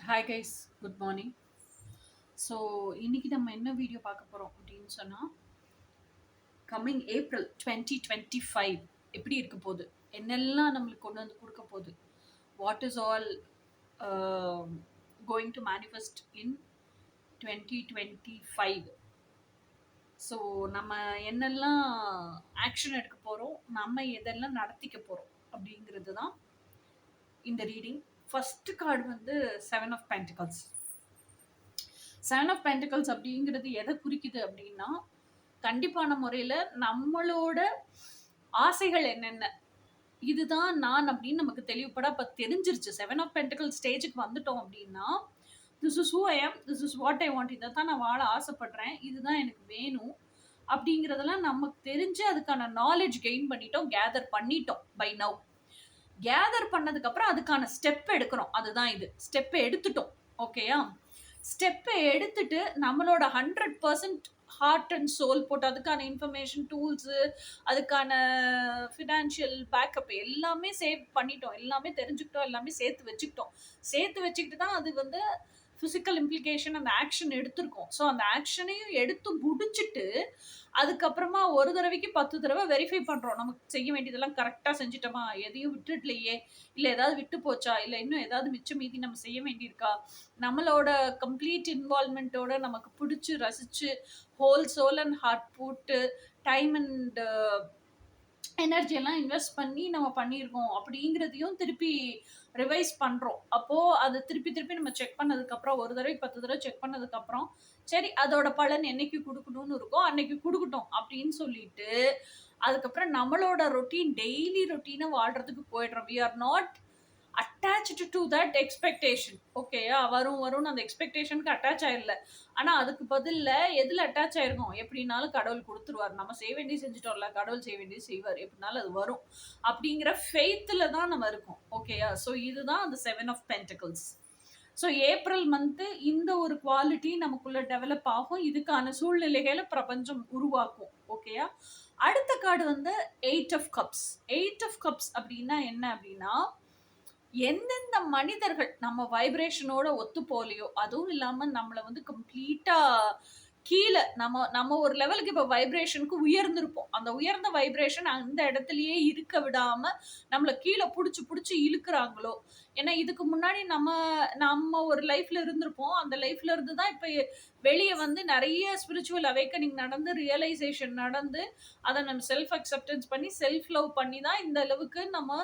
Hi guys, good morning. So இன்னைக்கு நம்ம என்ன வீடியோ பார்க்க போகிறோம் அப்படின்னு சொன்னால், கம்மிங் ஏப்ரல் 2025 எப்படி இருக்க போகுது, என்னெல்லாம் நம்மளுக்கு கொண்டு வந்து கொடுக்க போகுது, what is all going to manifest in 2025. So நம்ம என்னெல்லாம் ஆக்ஷன் எடுக்க போகிறோம், நம்ம எதெல்லாம் நடத்திக்க போகிறோம் அப்படிங்கிறது தான் இந்த ரீடிங். ஃபர்ஸ்ட் கார்டு வந்து 7 ஆஃப் பென்டிகல்ஸ். 7 ஆஃப் பென்டிகல்ஸ் அப்படிங்கிறது எதை குறிக்குது அப்படின்னா, கண்டிப்பான முறையில் நம்மளோட ஆசைகள் என்னென்ன, இதுதான் நான் அப்படின்னு நமக்கு தெளிவுபட இப்போ தெரிஞ்சிருச்சு. 7 ஆஃப் பென்டிகல் ஸ்டேஜுக்கு வந்துட்டோம் அப்படின்னா, திஸ் இஸ் ஹூ ஐ ஆம், this is what I want, இதை தான் நான் வாழ ஆசைப்படுறேன், இதுதான் எனக்கு வேணும் அப்படிங்கிறதெல்லாம் நமக்கு தெரிஞ்சு அதுக்கான நாலேஜ் கெயின் பண்ணிட்டோம், கேதர் பண்ணிட்டோம். பை நவ் கேதர் பண்ணதுக்கப்புறம் அதுக்கான ஸ்டெப் எடுக்கிறோம். அதுதான் இது, ஸ்டெப்பை எடுத்துட்டோம். ஓகேயா? ஸ்டெப்பை எடுத்துட்டு நம்மளோட 100% ஹார்ட் அண்ட் சோல் போட்டு அதுக்கான இன்ஃபர்மேஷன் டூல்ஸு, அதுக்கான ஃபினான்ஷியல் பேக்கப் எல்லாமே சேவ் பண்ணிட்டோம், எல்லாமே தெரிஞ்சுக்கிட்டோம், எல்லாமே சேர்த்து வச்சுக்கிட்டு தான் அது வந்து ஃபிசிக்கல் இம்ப்ளிகேஷன் அந்த ஆக்ஷன் எடுத்திருக்கோம். ஸோ அந்த ஆக்ஷனையும் எடுத்து முடிச்சுட்டு அதுக்கப்புறமா ஒரு தடவைக்கு 10 தடவை வெரிஃபை பண்ணுறோம், நமக்கு செய்ய வேண்டியதெல்லாம் கரெக்டாக செஞ்சுட்டோமா, எதையும் விட்டுடலையே, இல்லை ஏதாவது விட்டு போச்சா, இல்லை இன்னும் ஏதாவது மிச்சம் மீதி நம்ம செய்ய வேண்டியிருக்கா, நம்மளோட கம்ப்ளீட் இன்வால்மெண்ட்டோட நமக்கு பிடிச்சி ரசித்து ஹோல் சோல் அண்ட் ஹார்ட் போட்டு டைம் அண்ட் எனர்ஜியெல்லாம் இன்வெஸ்ட் பண்ணி நம்ம பண்ணியிருக்கோம் அப்படிங்கிறதையும் திருப்பி ரிவைஸ் பண்ணுறோம். அப்போது அதை திருப்பி நம்ம செக் பண்ணதுக்கப்புறம், ஒரு தடவை 10 தடவை செக் பண்ணதுக்கப்புறம், சரி அதோட பலன் என்னைக்கு கொடுக்கணும்னு இருக்கோ அன்னைக்கு கொடுக்கட்டும் அப்படின்னு சொல்லிட்டு அதுக்கப்புறம் நம்மளோட ரொட்டீன், டெய்லி ரொட்டீனை வாழ்கிறதுக்கு போயிடுறோம். We are not attached to that expectation. ஓகேயா? வரும்னு அந்த எக்ஸ்பெக்டேஷனுக்கு அட்டாச் ஆயிடல. ஆனால் அதுக்கு பதிலில் எதில் அட்டாச் ஆயிருக்கோம், எப்படின்னாலும் கடவுள் கொடுத்துருவார், நம்ம செய்ய வேண்டியது செஞ்சுட்டோம்ல, கடவுள் செய்ய வேண்டியது செய்வார், எப்படினாலும் அது வரும் அப்படிங்கிற ஃபெய்த்தில் தான் நம்ம இருக்கோம். ஓகேயா? ஸோ இதுதான் அந்த 7 of pentacles. So April month இந்த ஒரு குவாலிட்டி நமக்குள்ள டெவலப் ஆகும், இதுக்கான சூழ்நிலைகளை பிரபஞ்சம் உருவாக்கும். ஓகேயா? அடுத்த கார்டு வந்து 8 ஆஃப் கப்ஸ். 8 ஆஃப் கப்ஸ் அப்படின்னா என்ன அப்படின்னா, எந்தெந்த மனிதர்கள் நம்ம வைப்ரேஷனோட ஒத்து போலையோ, அதுவும் இல்லாமல் நம்மளை வந்து கம்ப்ளீட்டாக கீழே நம்ம ஒரு லெவலுக்கு இப்போ வைப்ரேஷனுக்கு உயர்ந்திருப்போம், அந்த உயர்ந்த வைப்ரேஷன் அந்த இடத்துலையே இருக்க விடாமல் நம்மளை கீழே பிடிச்சி இழுக்கிறாங்களோ. ஏன்னா இதுக்கு முன்னாடி நம்ம ஒரு லைஃப்பில் இருந்திருப்போம், அந்த லைஃப்ல இருந்து தான் இப்போ வெளியே வந்து நிறைய ஸ்பிரிச்சுவல் அவேக்கனிங் நடந்து, ரியலைசேஷன் நடந்து, அதை நம்ம செல்ஃப் அக்செப்டன்ஸ் பண்ணி செல்ஃப் லவ் பண்ணி தான் இந்த அளவுக்கு நம்ம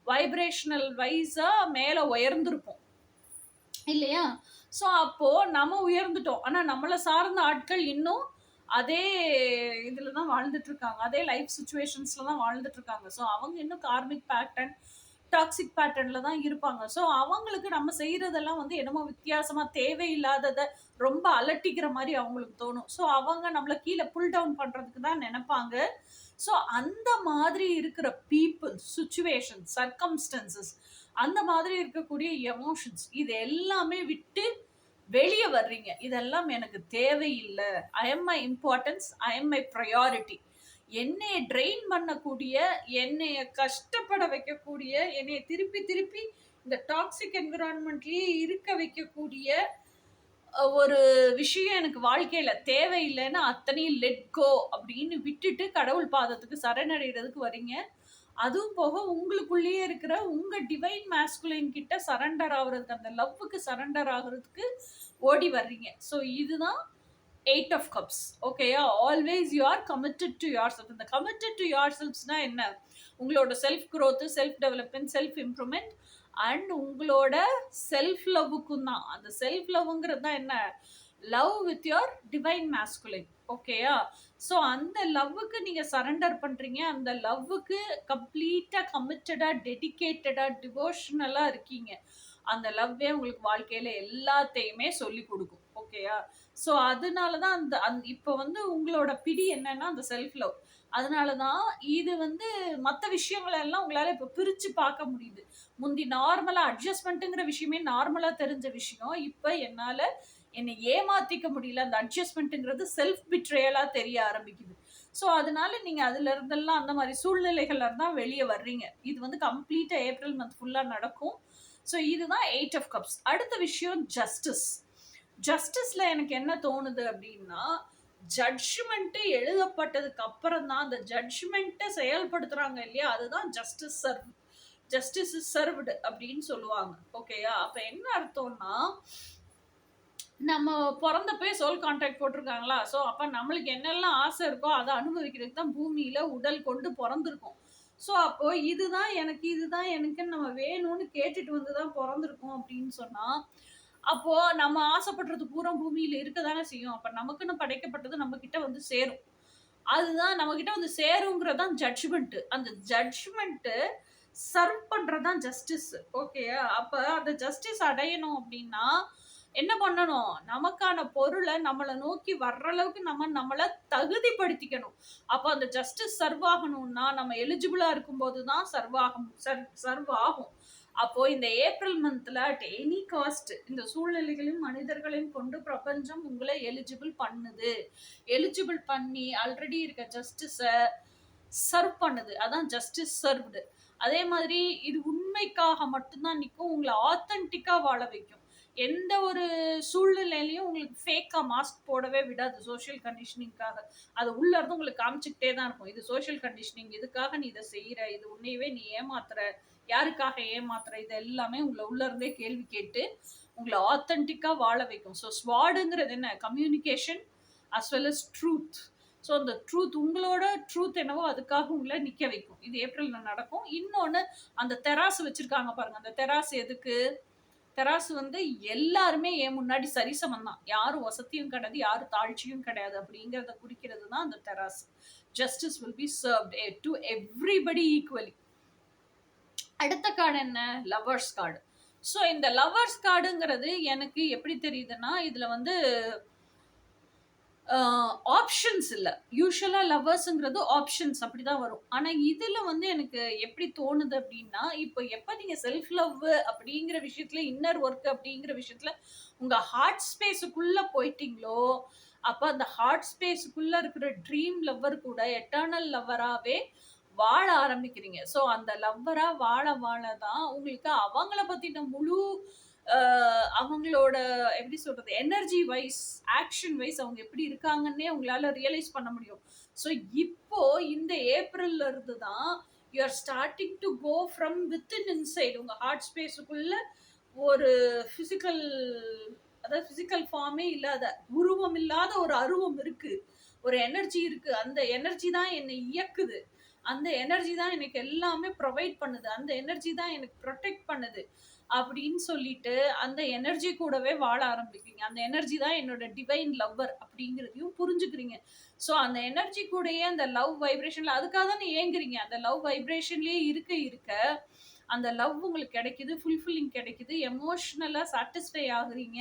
வைப்ரேஷனல் வைஸா மேல உயர்ந்திருப்போம் இல்லையா? ஸோ அப்போ நம்ம உயர்ந்துட்டோம், ஆனா நம்மளை சார்ந்த ஆட்கள் இன்னும் அதே இதுல தான் வாழ்ந்துட்டு இருக்காங்க, அதே லைஃப் சுச்சுவேஷன்ஸ்ல தான் வாழ்ந்துட்டு இருக்காங்க. ஸோ அவங்க இன்னும் கார்மிக் பேட்டர்ன், டாக்ஸிக் பேட்டர்ன்ல தான் இருப்பாங்க. ஸோ அவங்களுக்கு நம்ம செய்யறதெல்லாம் வந்து என்னமோ வித்தியாசமா தேவையில்லாததை ரொம்ப அலட்டிக்கிற மாதிரி அவங்களுக்கு தோணும். ஸோ அவங்க நம்மளை கீழே புல் டவுன் பண்றதுக்கு தான் நினைப்பாங்க. ஸோ அந்த மாதிரி இருக்கிற பீப்புள், சுச்சுவேஷன், சர்க்கம்ஸ்டன்சஸ், அந்த மாதிரி இருக்கக்கூடிய எமோஷன்ஸ், இது எல்லாமே விட்டு வெளியே வர்றீங்க. இதெல்லாம் எனக்கு தேவையில்லை, I am my importance, I am my priority. என்னைய ட்ரெயின் பண்ணக்கூடிய, என்னைய கஷ்டப்பட வைக்கக்கூடிய, என்னைய திருப்பி இந்த டாக்ஸிக் என்விரான்மெண்ட்லேயே இருக்க வைக்கக்கூடிய ஒரு விஷயம் எனக்கு வாழ்க்கையில தேவையில்லைன்னு அத்தனையும் லெட் கோ அப்படின்னு விட்டுட்டு கடவுள் பாதத்துக்கு சரணடைகிறதுக்கு வரீங்க. அதுவும் போக உங்களுக்குள்ளேயே இருக்கிற உங்க டிவைன் மாஸ்குலைன் கிட்ட சரண்டர் ஆகுறதுக்கு, அந்த லவ்வுக்கு சரண்டர் ஆகுறதுக்கு ஓடி வர்றீங்க. ஸோ இதுதான் 8 ஆஃப் கப்ஸ். ஓகேயா? Always you are committed to your self. இந்த கமிட்டட் டு யுவர் செல்ஃப்ஸ்னா என்ன? உங்களோட self growth, self development, self improvement and உங்களோட செல்ஃப் லவ்வுக்கும் தான். அந்த செல்ஃப் லவ்ங்கிறது தான் என்ன? Love with your divine masculine. ஓகேயா? ஸோ அந்த லவ்வுக்கு நீங்கள் சரண்டர் பண்ணுறீங்க, அந்த லவ்வுக்கு கம்ப்ளீட்டாக கமிட்டடாக, டெடிக்கேட்டடாக, டிவோஷனலாக இருக்கீங்க. அந்த லவ்வே உங்களுக்கு வாழ்க்கையில் எல்லாத்தையுமே சொல்லி கொடுக்கும். ஓகேயா? ஸோ அதனால தான் அந்த இப்போ வந்து உங்களோட பிடி என்னன்னா அந்த செல்ஃப் லவ். அதனால தான் இது வந்து மற்ற விஷயங்களெல்லாம் உங்களால் இப்போ பிரித்து பார்க்க முடியுது. முந்தி நார்மலாக அட்ஜஸ்ட்மெண்ட்டுங்கிற விஷயமே நார்மலாக தெரிஞ்ச விஷயம், இப்போ என்னால் என்னை ஏமாத்திக்க முடியல, அந்த அட்ஜஸ்ட்மெண்ட்டுங்கிறது செல்ஃப் பிட்ரேயலாக தெரிய ஆரம்பிக்குது. ஸோ அதனால நீங்கள் அதுல இருந்தெல்லாம் அந்த மாதிரி சூழ்நிலைகள்ல தான் வெளியே வர்றீங்க. இது வந்து கம்ப்ளீட்டாக ஏப்ரல் மந்த் ஃபுல்லாக நடக்கும். ஸோ இதுதான் 8 ஆஃப் கப்ஸ். அடுத்த விஷயம் ஜஸ்டிஸ். ஜஸ்டிஸ்ல எனக்கு என்ன தோணுது அப்படின்னா, ஜட்ஜ்மெண்ட் எழுதப்பட்டதுக்கு அப்புறம் தான் அந்த ஜட்ஜ்மெண்ட்டை செயல்படுத்துறாங்க இல்லையா, அதுதான் justice serve. Justice is served அப்படின்னு சொல்லுவாங்க. ஓகேயா? அப்ப என்ன அர்த்தம்னா, நம்ம பிறந்தப்பே சோல் கான்ட்ராக்ட் போட்டிருக்காங்களா, ஸோ அப்போ நம்மளுக்கு என்னெல்லாம் ஆசை இருக்கோ அதை அனுபவிக்கிறதுக்கு தான் பூமியில் உடல் கொண்டு பிறந்திருக்கோம். ஸோ அப்போ இதுதான் எனக்கு, இதுதான் எனக்குன்னு நம்ம வேணும்னு கேட்டுட்டு வந்து தான் பிறந்திருக்கோம் அப்படின்னு சொன்னால், அப்போ நம்ம ஆசைப்படுறது பூரா பூமியில் இருக்க தானே செய்யும். அப்போ நமக்குன்னு படைக்கப்பட்டது நம்ம கிட்ட வந்து சேரும். அதுதான் நம்ம கிட்ட வந்து சேருங்கிறது தான் ஜட்ஜ்மெண்ட். அந்த ஜட்ஜ்மெண்ட்டு சர்வ் பண்றது தான் ஜஸ்டிஸ். ஓகேயா? அப்ப அந்த ஜஸ்டிஸ் அடையணும் அப்படின்னா என்ன பண்ணணும்? நமக்கான பொருளை நம்மளை நோக்கி வர்ற அளவுக்கு நம்ம நம்மளை தகுதிப்படுத்திக்கணும். அப்போ அந்த ஜஸ்டிஸ் சர்வ் ஆகணும்னா நம்ம எலிஜிபிளா இருக்கும்போது தான் சர்வ் ஆகும். அப்போ இந்த ஏப்ரல் மந்த்ல அட் எனி காஸ்ட் இந்த சூழ்நிலைகளையும் மனிதர்களையும் கொண்டு பிரபஞ்சம் உங்களை எலிஜிபிள் பண்ணுது. எலிஜிபிள் பண்ணி ஆல்ரெடி இருக்க ஜஸ்டிஸை சர்வ் பண்ணுது. அதான் ஜஸ்டிஸ் சர்வ்டு. அதே மாதிரி இது உண்மைக்காக மட்டும்தான் நிற்கும். உங்களை ஆத்தென்டிக்கா வாழ வைக்கும். எந்த ஒரு சூழ்நிலையிலையும் உங்களுக்கு ஃபேக்கா மாஸ்க் போடவே விடாது. சோஷியல் கண்டிஷனிங்காக அது உள்ள இருந்து உங்களுக்கு காமிச்சுக்கிட்டே தான் இருக்கும். இது சோஷியல் கண்டிஷனிங், இதுக்காக நீ இதை செய்யற, இது உன்னையவே நீ ஏமாத்துற, யாருக்காக ஏமாத்துற, இது எல்லாமே உங்களை உள்ள இருந்தே கேள்வி கேட்டு உங்களை ஆத்தென்டிக்கா வாழ வைக்கும். ஸோ ஸ்வாடுங்கிறது என்ன? Communication as well as truth. So அந்த ட்ரூத், உங்களோட ட்ரூத் என்னவோ அதுக்காக உங்களை நிற்க வைக்கும். இது ஏப்ரல்ல நடக்கும். இன்னொன்று, அந்த தெராசு வச்சிருக்காங்க பாருங்க. அந்த தெராசு எதுக்கு? தெராசு வந்து எல்லாருமே என் முன்னாடி சரிசமம் தான். யாரும் வசதியும் கிடையாது, யாரும் தாழ்ச்சியும் கிடையாது அப்படிங்கிறத குறிக்கிறது தான் அந்த தெராசு. Justice will be served to everybody equally. அடுத்த கார்டு என்ன? Lovers card. ஸோ இந்த லவர்ஸ் கார்டுங்கிறது எனக்கு எப்படி தெரியுதுன்னா, இதுல வந்து ஆப்ஷன்ஸ் இல்லை. யூஸ்வலாக லவ்வர்ஸுங்கிறது ஆப்ஷன்ஸ் அப்படி தான் வரும். ஆனால் இதில் வந்து எனக்கு எப்படி தோணுது அப்படின்னா, இப்போ எப்போ நீங்கள் செல்ஃப் லவ் அப்படிங்கிற விஷயத்தில், இன்னர் ஒர்க் அப்படிங்கிற விஷயத்தில் உங்கள் ஹார்ட் ஸ்பேஸுக்குள்ளே போயிட்டீங்களோ, அப்போ அந்த ஹார்ட் ஸ்பேஸுக்குள்ளே இருக்கிற ட்ரீம் லவ்வர் கூட எட்டர்னல் லவ்வராகவே வாழ ஆரம்பிக்கிறீங்க. ஸோ அந்த லவ்வராக வாழ வாழ தான் உங்களுக்கு அவங்கள பற்றின முழு அவங்களோட எப்படி சொல்றது, எனர்ஜி வைஸ், ஆக்ஷன் வைஸ் அவங்க எப்படி இருக்காங்கன்னே உங்களால ரியலைஸ் பண்ண முடியும். ஸோ இப்போ இந்த ஏப்ரல்ல இருந்து தான் you are starting to go from within inside. உங்க ஹார்ட் ஸ்பேஸுக்குள்ள ஒரு பிசிக்கல், அதாவது பிசிக்கல் ஃபார்மே இல்லாத, உருவம் இல்லாத ஒரு அருவம் இருக்கு, ஒரு எனர்ஜி இருக்கு. அந்த எனர்ஜி தான் என்னை இயக்குது, அந்த எனர்ஜி தான் எனக்கு எல்லாமே ப்ரொவைட் பண்ணுது, அந்த எனர்ஜி தான் எனக்கு ப்ரொடெக்ட் பண்ணுது அப்படின்னு சொல்லிட்டு அந்த எனர்ஜி கூடவே வாழ ஆரம்பிக்கிறீங்க. அந்த எனர்ஜி தான் என்னோட டிவைன் லவ்வர் அப்படிங்கிறதையும் புரிஞ்சுக்கிறீங்க. ஸோ அந்த எனர்ஜி கூடயே அந்த லவ் வைப்ரேஷன்ல, அதுக்காக தான் ஏங்குறீங்க. அந்த லவ் வைப்ரேஷன்லயே இருக்க இருக்க அந்த லவ் உங்களுக்கு கிடைக்குது, ஃபுல்ஃபில்லிங் கிடைக்குது, எமோஷ்னலாக சாட்டிஸ்ஃபை ஆகுறீங்க,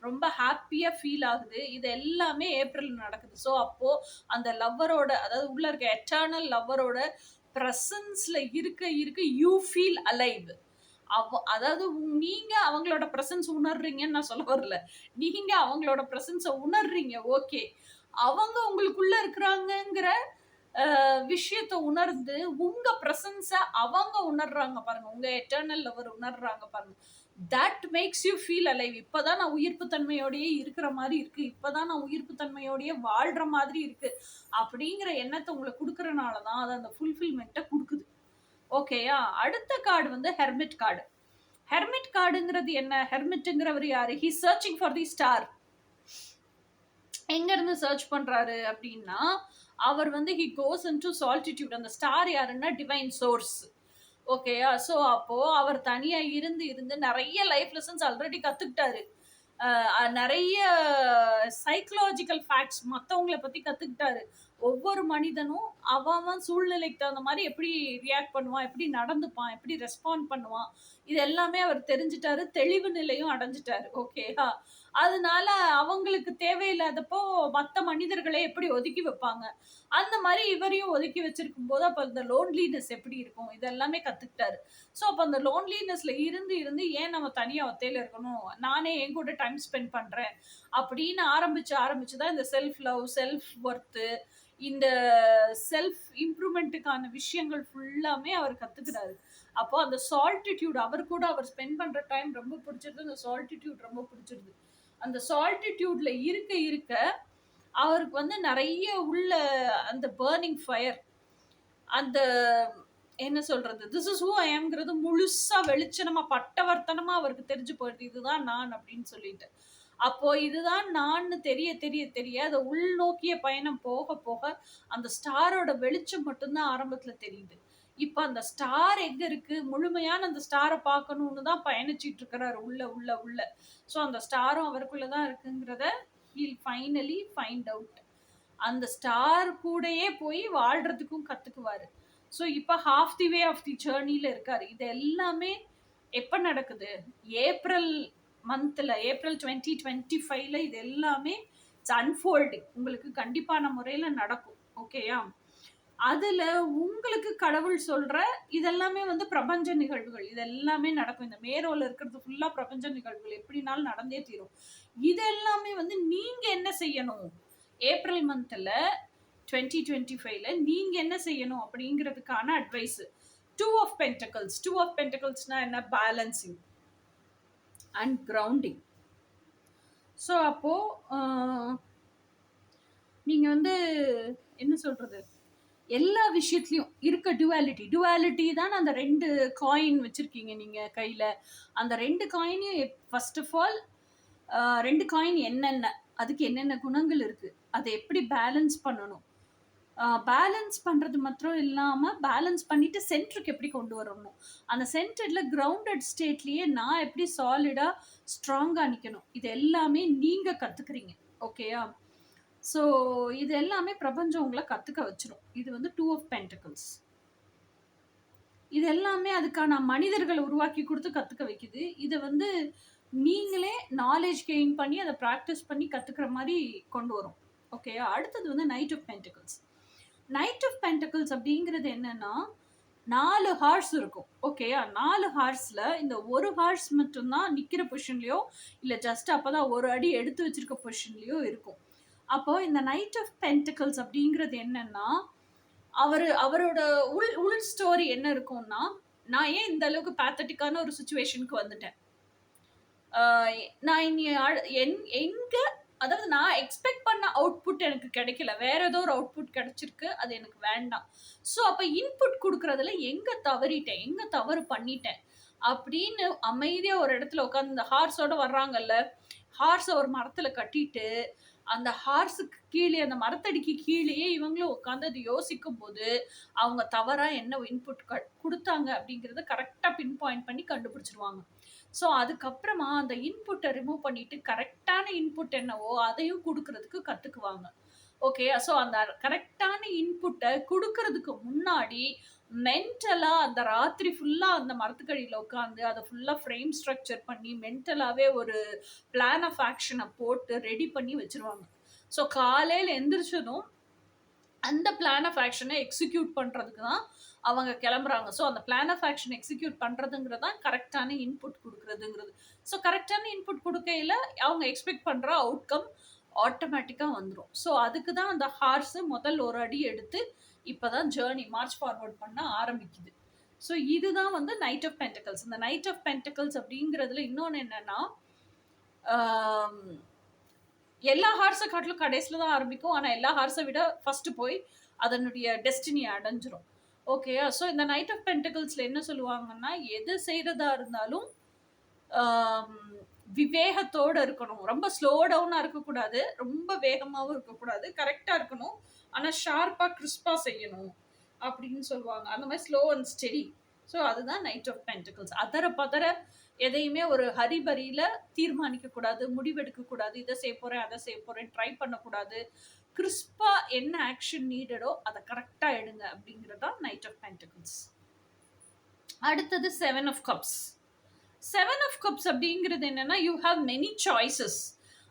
ரொம்ப ஹாப்பியாக ஃபீல் ஆகுது. இது எல்லாமே ஏப்ரல் நடக்குது. ஸோ அப்போது அந்த லவ்வரோட, அதாவது உள்ள இருக்க எட்டர்னல் லவ்வரோட ப்ரெசன்ஸில் இருக்க இருக்க யூ ஃபீல் அலைவ். அதாவது நீங்க அவங்களோட பிரசன்ஸ் உணர்றீங்கன்னு நான் சொல்ல வரல. நீங்க அவங்களோட பிரசன்ஸை உணர்றீங்க, ஓகே. அவங்க உங்களுக்குள்ள இருக்கிறாங்கங்கிற விஷயத்தை உணர்ந்து உங்க பிரசன்ஸ அவங்க உணர்றாங்க பாருங்க, உங்க எட்டர்னல் லவர் உணர்றாங்க பாருங்க. That makes you feel alive. இப்பதான் நான் உயிர்ப்பு தன்மையோடயே இருக்கிற மாதிரி இருக்கு, இப்பதான் நான் உயிர்ப்பு தன்மையோடயே வாழ்ற மாதிரி இருக்கு அப்படிங்கிற எண்ணத்தை உங்களுக்கு கொடுக்கறனாலதான் அது அந்த ஃபுல்ஃபில்மெண்ட்டை கொடுக்குது. ஓகேயா? அடுத்த கார்டு வந்து ஹெர்மிட் கார்டு. ஹெர்மிட் கார்டுங்கிறது என்ன? ஹெர்மிட்ங்கிறவர் யாரு? He searching for the star. எங்க இருந்து சர்ச் பண்றாரு அப்படின்னா, அவர் வந்து ஹி கோஸ் இன்டு சால்டிடியூட். அந்த ஸ்டார் யாருன்னா டிவைன் சோர்ஸ். ஓகேயா? ஸோ அப்போ அவர் தனியா இருந்து இருந்து நிறைய லைஃப் லெசன்ஸ் ஆல்ரெடி கத்துக்கிட்டாரு. நிறைய சைக்கலாஜிக்கல் ஃபேக்ட்ஸ் மற்றவங்களை பத்தி கத்துக்கிட்டாரு. ஒவ்வொரு மனிதனும் அவன் சூழ்நிலைக்கு தகுந்த மாதிரி எப்படி ரியாக்ட் பண்ணுவான், எப்படி நடந்துப்பான், எப்படி ரெஸ்பாண்ட் பண்ணுவான், இது எல்லாமே அவர் தெரிஞ்சுட்டாரு. தெளிவு நிலையும் அடைஞ்சிட்டாரு. ஓகேயா? அதனால அவங்களுக்கு தேவையில்லாதப்போ மற்ற மனிதர்களை எப்படி ஒதுக்கி வைப்பாங்க, அந்த மாதிரி இவரையும் ஒதுக்கி வச்சிருக்கும் போது அப்போ அந்த லோன்லினஸ் எப்படி இருக்கும், இதெல்லாமே கத்துக்கிட்டாரு. ஸோ அப்போ அந்த லோன்லினஸ்ல இருந்து இருந்து ஏன் நம்ம தனியா ஒத்தையில இருக்கணும், நானே என் கூட டைம் ஸ்பெண்ட் பண்றேன் அப்படின்னு ஆரம்பிச்சுதான் இந்த செல்ஃப் லவ், செல்ஃப் ஒர்த்து, இந்த செல்ஃப் இம்ப்ரூவ்மெண்ட்டுக்கான விஷயங்கள் ஃபுல்லாமே அவர் கத்துக்கிறாரு. அப்போ அந்த சால்டிடியூட் அவர் கூட அவர் ஸ்பெண்ட் பண்ற டைம் ரொம்ப பிடிச்சிருது, அந்த சால்டிடியூட் ரொம்ப பிடிச்சிருது. அந்த சால்டிடியூட்ல இருக்க இருக்க அவருக்கு வந்து நிறைய உள்ள அந்த பர்னிங் ஃபயர், அந்த என்ன சொல்றது, திஸ் இஸ் ஹூ ஐ ஆம்ங்கிறது முழுசா வெளிச்சனமா பட்டவர்த்தனமா அவருக்கு தெரிஞ்சு போயிடுது, இதுதான் நான் அப்படின்னு சொல்லிட்டு. அப்போ இதுதான் நான் தெரிய தெரிய தெரிய அதை உள்நோக்கிய பயணம் போக போக அந்த ஸ்டாரோட வெளிச்சம் மட்டும்தான் ஆரம்பத்துல தெரியுது. இப்ப அந்த ஸ்டார் எங்க இருக்கு, முழுமையான அந்த ஸ்டாரை பார்க்கணும்னு தான் பயணிச்சிட்டு இருக்கிறாரு உள்ள உள்ள உள்ள. ஸோ அந்த ஸ்டாரும் அவருக்குள்ளதான் இருக்குங்கிறத he'll finally find out. அந்த ஸ்டார் கூடயே போய் வாழ்றதுக்கும் கத்துக்குவாரு. ஸோ இப்ப half the way of the ஜேர்னில இருக்காரு. இது எல்லாமே எப்ப நடக்குது, ஏப்ரல் மந்த்ல, ஏப்ரல் 2025ல இது எல்லாமே அன்ஃபோல்டிங் உங்களுக்கு கண்டிப்பான முறையில நடக்கும். ஓகேயா? அதுல உங்களுக்கு கடவுள் சொல்ற இதெல்லாமே வந்து பிரபஞ்ச நிகழ்வுகள், இது எல்லாமே நடக்கும். இந்த மேரோல இருக்கிறது ஃபுல்லா பிரபஞ்ச நிகழ்வுகள், எப்படினாலும் நடந்தே தீரும். இது எல்லாமே வந்து நீங்க என்ன செய்யணும், ஏப்ரல் மந்த்ல 2025ல நீங்க என்ன செய்யணும் அப்படிங்கிறதுக்கான advice. Two of pentacles, two of பென்டக்கிள்ஸ்னா என்ன, பேலன்சிங் அண்ட் கிரவுண்டிங். ஸோ அப்போ நீங்க வந்து என்ன சொல்றது, எல்லா விஷயத்துலயும் இருக்க டுவாலிட்டி, டுவாலிட்டி தான் அந்த ரெண்டு காயின் வச்சிருக்கீங்க நீங்க கையில. அந்த ரெண்டு காயினையும் ஃபர்ஸ்ட் ஆஃப் ஆல் ரெண்டு காயின் என்னென்ன, அதுக்கு என்னென்ன குணங்கள் இருக்கு, அதை எப்படி பேலன்ஸ் பண்ணணும், பேலன்ஸ் பண்றது மாத்திரம் இல்லாம பேலன்ஸ் பண்ணிட்டு சென்டருக்கு எப்படி கொண்டு வரணும், அந்த சென்டர்ல கிரவுண்டட் ஸ்டேட்லயே நான் எப்படி சாலிடா ஸ்ட்ராங்கா நிக்கணும், இது எல்லாமே நீங்க கத்துக்கிறீங்க. ஓகேயா? ஸோ இது எல்லாமே பிரபஞ்சம் உங்களை கத்துக்க வச்சிரும். இது வந்து டூ ஆஃப் பென்டக்கிள்ஸ். இது எல்லாமே அதுக்கான மனிதர்களை உருவாக்கி கொடுத்து கத்துக்க வைக்குது. இதை வந்து நீங்களே நாலேஜ் கெயின் பண்ணி அதை ப்ராக்டிஸ் பண்ணி கத்துக்கிற மாதிரி கொண்டு வரும். ஓகேயா? அடுத்தது வந்து knight of pentacles. Knight of pentacles அப்படிங்கிறது என்னன்னா, 4 ஹார்ஸ் இருக்கும். ஓகேயா? 4 ஹார்ஸ்ல இந்த ஒரு ஹார்ஸ் மட்டும்தான் நிக்கிற பொசிஷன்லயோ இல்ல ஜஸ்ட் அப்பதான் ஒரு அடி எடுத்து வச்சிருக்க பொசிஷன்லயோ இருக்கும். அப்போ இந்த நைட் ஆஃப் பென்டக்கிள்ஸ் அப்படிங்கிறது என்னன்னா, அவரோட உள் ஸ்டோரி என்ன இருக்கும்னா, நான் ஏன் இந்த அளவுக்கு பேத்தட்டிக்கான ஒரு சுச்சுவேஷனுக்கு வந்துட்டேன், நான் இனி எங்க, அதாவது நான் எக்ஸ்பெக்ட் பண்ண அவுட்புட் எனக்கு கிடைக்கல, வேற ஏதோ ஒரு அவுட்புட் கிடைச்சிருக்கு, அது எனக்கு வேண்டாம். ஸோ அப்ப இன்புட் கொடுக்கறதுல எங்க தவறிட்டேன், எங்க தவறு பண்ணிட்டேன் அப்படின்னு அமைதியா ஒரு இடத்துல உட்காந்து, இந்த ஹார்ஸோட வர்றாங்கல்ல, ஹார்ஸை ஒரு மரத்துல கட்டிட்டு அந்த ஹார்ஸுக்கு கீழே, அந்த மரத்தடிக்கு கீழேயே இவங்களும் உட்காந்து அது யோசிக்கும் போது அவங்க தவறா என்ன இன்புட் கொடுத்தாங்க அப்படிங்கறத கரெக்டா பின் பாயிண்ட் பண்ணி கண்டுபிடிச்சிருவாங்க. ஸோ அதுக்கப்புறமா அந்த இன்புட்டை ரிமூவ் பண்ணிட்டு கரெக்டான இன்புட் என்னவோ அதையும் கொடுக்கறதுக்கு கத்துக்குவாங்க. ஓகே? ஸோ அந்த கரெக்டான இன்புட்டை கொடுக்கறதுக்கு முன்னாடி மென்டலா அந்த ராத்திரி ஃபுல்லா அந்த மரத்துக்கடியில் உட்காந்து அதை ஃபுல்லா ஃப்ரேம் ஸ்ட்ரக்சர் பண்ணி மென்டலாவே ஒரு பிளான் ஆஃப் ஆக்ஷனை போட்டு ரெடி பண்ணி வச்சிருவாங்க. ஸோ காலையில் எந்திரிச்சதும் அந்த பிளான் ஆஃப் ஆக்ஷனை எக்ஸிக்யூட் பண்றதுக்கு தான் அவங்க கிளம்புறாங்க. ஸோ அந்த பிளான் ஆஃப் ஆக்ஷன் எக்ஸிக்யூட் பண்றதுங்கிறது தான் கரெக்டான இன்புட் கொடுக்கறதுங்கிறது. ஸோ கரெக்டான இன்புட் கொடுக்கையில அவங்க எக்ஸ்பெக்ட் பண்ற அவுட்கம் ஆட்டோமேட்டிக்கா வந்துடும். ஸோ அதுக்கு தான் அந்த ஹார்ஸ் முதல் ஒரு அடி எடுத்து இப்பதான் ஜேர்னி மார்ச் ஃபார்வர்ட் பண்ண ஆரம்பிக்குது. ஸோ இதுதான் வந்து நைட் ஆஃப் பென்டக்கிள்ஸ். இந்த நைட் ஆஃப் பென்டக்கிள்ஸ் அப்படிங்கிறதுல இன்னொன்று என்னன்னா, எல்லா ஹார்ஸை காட்டிலும் கடைசியில் தான் ஆரம்பிக்கும், ஆனால் எல்லா ஹார்ஸை விட ஃபர்ஸ்ட் போய் அதனுடைய டெஸ்டினியை அடைஞ்சிரும். ஓகேயா? ஸோ இந்த நைட் ஆஃப் பென்டக்கிள்ஸ்ல என்ன சொல்லுவாங்கன்னா, எது செய்யறதா இருந்தாலும் விவேகத்தோட இருக்கணும், ரொம்ப ஸ்லோ டவுனா இருக்கக்கூடாது, ரொம்ப வேகமாகவும் இருக்கக்கூடாது, கரெக்டா இருக்கணும், ஆனால் ஷார்ப்பா கிறிஸ்பா செய்யணும் அப்படின்னு சொல்லுவாங்க. அந்த மாதிரி ஸ்லோ அண்ட் ஸ்டெடி. ஸோ அதுதான் நைட் ஆஃப் பென்டக்கிள்ஸ். அதர பதற எதையுமே ஒரு ஹரிபரியில தீர்மானிக்க கூடாது, முடிவெடுக்க கூடாது, இதை செய்ய போறேன் அதை செய்ய போறேன் ட்ரை பண்ணக்கூடாது. கிறிஸ்பா என்ன ஆக்ஷன் நீடடோ அதை கரெக்டா எடுங்க அப்படிங்கிறது தான் நைட் ஆஃப் பென்டக்கிள்ஸ். அடுத்தது 7 ஆஃப் கப்ஸ். 7 ஆஃப் கப்ஸ் அப்படிங்கிறது என்னன்னா, யூ ஹாவ் மெனி சாய்ஸஸ்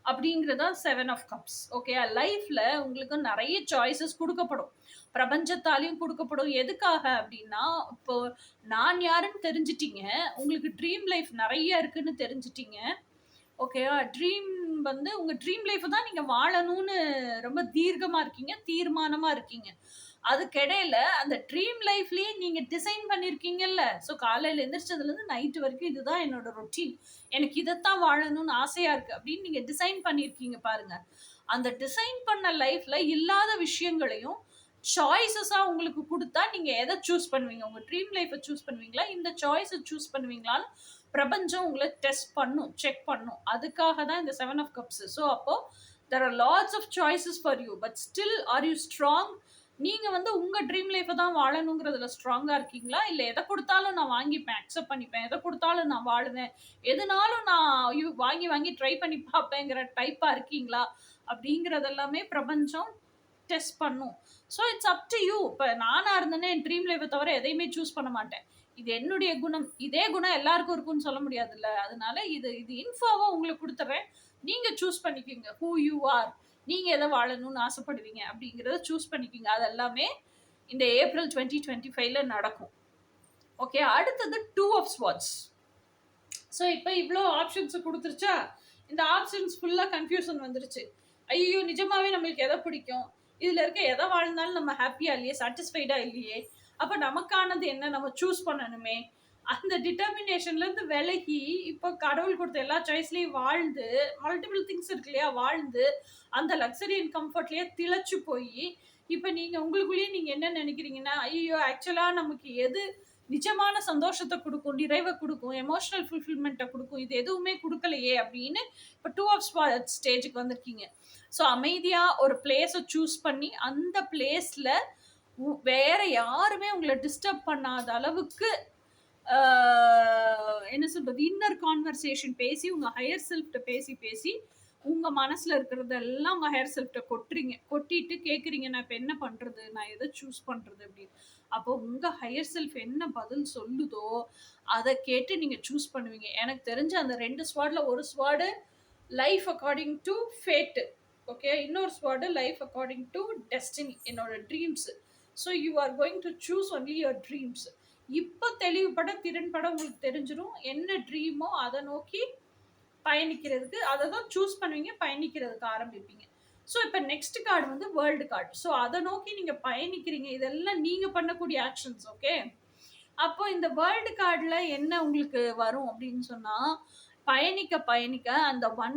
அப்படிங்கிறதா 7 ஆஃப் கப்ஸ். ஓகே? லைஃப்ல உங்களுக்கு நிறைய சாய்ஸஸ் கொடுக்கப்படும், பிரபஞ்சத்தாலையும் கொடுக்கப்படும். எதுக்காக அப்படின்னா, இப்போ நான் யாருன்னு தெரிஞ்சிட்டீங்க, உங்களுக்கு ட்ரீம் லைஃப் நிறைய இருக்குன்னு தெரிஞ்சிட்டீங்க. ஓகேவா? ட்ரீம் வந்து உங்க ட்ரீம் லைஃப் தான் நீங்க வாழணும்னு ரொம்ப தீர்க்கமா இருக்கீங்க, தீர்மானமா இருக்கீங்க. அதுக்கிடையில அந்த ட்ரீம் லைஃப்லயே நீங்க டிசைன் பண்ணிருக்கீங்கல்ல. ஸோ காலையில எந்திரிச்சதுலேருந்து நைட் வரைக்கும் இதுதான் என்னோட ரொட்டீன். எனக்கு இதத்தான் வாழணும்னு ஆசையா இருக்கு அப்படின்னு நீங்க டிசைன் பண்ணியிருக்கீங்க பாருங்க. அந்த டிசைன் பண்ண லைஃப்ல இல்லாத விஷயங்களையும் சாய்ஸஸா உங்களுக்கு குடுத்தா, நீங்க எத சூஸ் பண்ணுவீங்க? உங்க ட்ரீம் லைஃப்ப சூஸ் பண்ணுவீங்களா? இந்த சாய்ஸ சூஸ் பண்ணுவீங்களான்னு பிரபஞ்சம் உங்கள டெஸ்ட் பண்ணும், செக் பண்ணும். அதுக்காக தான் இந்த 7 ஆஃப் கப்ஸ். ஸோ அப்போ there are lots of choices for you. But still are you strong? நீங்க வந்து உங்க ட்ரீம் லைஃப்ப தான் வாழணுங்கிறதுல ஸ்ட்ராங்கா இருக்கீங்களா? இல்ல எத குடுத்தாலும் நான் வாங்கிப்பேன், அக்செப்ட் பண்ணிப்பேன். எத குடுத்தாலும் நான் வாழுவேன். எதுனாலும் நான் வாங்கி வாங்கி ட்ரை பண்ணி பார்ப்பேங்கிற டைப்பா இருக்கீங்களா? அப்படிங்கிறது எல்லாமே பிரபஞ்சம் டெஸ்ட் பண்ணும். So it's up to you. இப்ப நானா இருந்தேன்னா என் ட்ரீம் லைஃப்ப தவிர எதையுமே சூஸ் பண்ண மாட்டேன். இது என்னுடைய குணம். இதே குணம் எல்லாருக்கும் இருக்கும்னு சொல்ல முடியாதுல்ல. அதனால இது இது இன்ஃபோவா உங்களுக்கு குடுத்துர்றேன். நீங்க சூஸ் பண்ணிக்கங்க. Who you are. நீங்க எத வாழணும்னு ஆசைப்படுவீங்க அப்படிங்கிறத சூஸ் பண்ணிக்கங்க. அது எல்லாமே இந்த ஏப்ரல் 2025ல நடக்கும். ஓகே. அடுத்தது 2 ஆஃப் ஸ்வார்ட்ஸ். ஸோ இப்போ இவ்ளோ ஆப்ஷன்ஸ் குடுத்துருச்சா? இந்த ஆப்ஷன்ஸ் ஃபுல்லா கன்ஃப்யூஷன் வந்துருச்சு. ஐயய்யோ! நிஜமாவே நம்மளுக்கு எத பிடிக்கும்? இதுல இருக்க எத வாழ்ந்தாலும் நம்ம ஹாப்பியா இல்லையே, சாட்டிஸ்ஃபைடா இல்லையே. அப்ப நமக்கானது என்ன? நம்ம சூஸ் பண்ணணுமே. அந்த டிட்டர்மினேஷன்ல இருந்து விலகி, இப்போ கடவுள் குடுத்த எல்லா சாய்ஸ்லயும் வாழ்ந்து, மல்டிபிள் திங்ஸ் இருக்கு இல்லையா? வாழ்ந்து, அந்த லக்ஸரி அண்ட் கம்ஃபர்ட்லயே திளைச்சு போயி, இப்ப நீங்க உங்களுக்குள்ளேயே நீங்க என்ன நெனைக்கிறீங்கன்னா, ஐயய்யோ! ஆக்சுவலா நமக்கு எது நிஜமான சந்தோஷத்த குடுக்கும், நிறைவ குடுக்கும், எமோஷனல் ஃபுல்ஃபில்மெண்ட்ட குடுக்கும். இது எதுவுமே குடுக்கலையே அப்படின்னு இப்ப 2 ஆஃப் ஸ்வார்ட்ஸ் ஸ்டேஜ்க்கு வந்திருக்கீங்க. ஸோ அமைதியா ஒரு பிளேஸ சூஸ் பண்ணி, அந்த பிளேஸ்ல வேற யாருமே உங்கள டிஸ்டர்ப் பண்ணாத அளவுக்கு ஆ என்ன சொல்றது? இன்னர் கான்வர்சேஷன் பேசி, உங்க ஹையர் செல்ஃப்ட்ட பேசி பேசி, உங்க மனசுல இருக்கிறதெல்லாம் உங்க ஹையர் செல்ஃப்ட்ட கொட்டுறீங்க. கொட்டிட்டு கேட்குறீங்க, "நான் இப்ப என்ன பண்றது? நான் எத சூஸ் பண்றது?" அப்படின்னு. அப்போ உங்க ஹையர் செல்ஃப் என்ன பதில் சொல்லுதோ, அத கேட்டு நீங்க சூஸ் பண்ணுவீங்க. எனக்கு தெரிஞ்சு அந்த 2 ஸ்வாட்ல ஒரு sword life according to fate. Okay. இன்னொரு sword life according to destiny. என்னோட dreams. So you are going to choose only your dreams. இப்ப தெளிவுபட, திறன்பட உங்களுக்கு தெரிஞ்சிரும். என்ன ட்ரீமோ அத நோக்கி பயணிக்கிறதுக்கு அத தான் சூஸ் பண்ணுவீங்க. பயணிக்கிறதுக்கு ஆரம்பிப்பீங்க. ஸோ இப்ப நெக்ஸ்ட் கார்டு வந்து வேர்ல்ட் கார்டு. ஸோ அத நோக்கி நீங்க பயணிக்கிறீங்க. இதெல்லாம் நீங்க பண்ணக்கூடிய ஆக்ஷன்ஸ். ஓகே. அப்போ இந்த வேர்ல்ட் கார்டுல என்ன உங்களுக்கு வரும் அப்படின்னு சொன்னா, பயணிக்க பயணிக்க அந்த ஒன்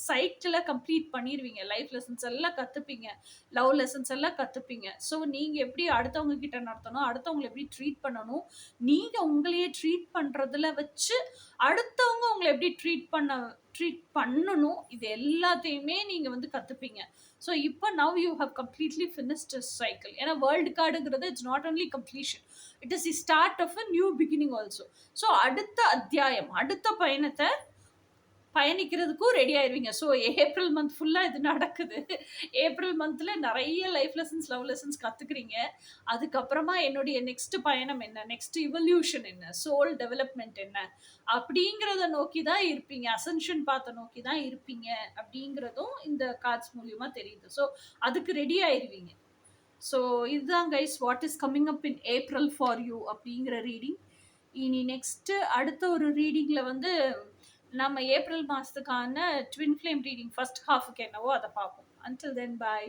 சைக்கிள கம்ப்ளீட் பண்ணிருவீங்க. லைஃப் லெசன்ஸ் எல்லாம் கத்துப்பீங்க. லவ் லெசன்ஸ் எல்லாம் கத்துப்பீங்க. ஸோ நீங்க எப்படி அடுத்தவங்க கிட்ட நடத்தணும், அடுத்தவங்கள எப்படி ட்ரீட் பண்ணணும், நீங்க உங்களையே ட்ரீட் பண்றதுல வச்சு அடுத்தவங்க உங்கள எப்படி ட்ரீட் பண்ணணும், இது எல்லாத்தையுமே நீங்க வந்து கத்துப்பீங்க. ஸோ இப்போ now you have completely finished this cycle. ஏன்னா வேர்ல்ட் கார்டுங்கிறது it's not only completion. It is the start of a new beginning also. So அடுத்த அத்தியாயம், அடுத்த பயணத்த பயணிக்கிறதுக்கும் ரெடி ஆயிருவீங்க. ஸோ ஏப்ரல் மந்த் ஃபுல்லா இது நடக்குது. ஏப்ரல் மந்த்ல நெறைய லைஃப் லெசன்ஸ், லவ் லெசன்ஸ் கத்துக்கிறீங்க. அதுக்கப்புறமா என்னுடைய நெக்ஸ்ட் பயணம் என்ன? நெக்ஸ்ட் இவல்யூஷன் என்ன? சோல் டெவலப்மென்ட் என்ன? அப்படிங்கிறத நோக்கி தான் இருப்பீங்க. அசென்ஷன் பாத்த நோக்கி தான் இருப்பீங்க அப்படிங்கிறதும் இந்த கார்ட்ஸ் மூலியமா தெரியுது. ஸோ அதுக்கு ரெடி ஆயிருவீங்க. ஸோ இதுதான் guys what is coming up in April for you அப்படிங்கிற ரீடிங். இனி நெக்ஸ்ட் அடுத்த ஒரு ரீடிங்ல வந்து நம்ம ஏப்ரல் மாசத்துக்கான ட்வின் ஃப்ளேம் ரீடிங் ஃபர்ஸ்ட் ஹாஃப்க்கு என்னவோ அத பார்ப்போம். அன்டில் தென் பாய்.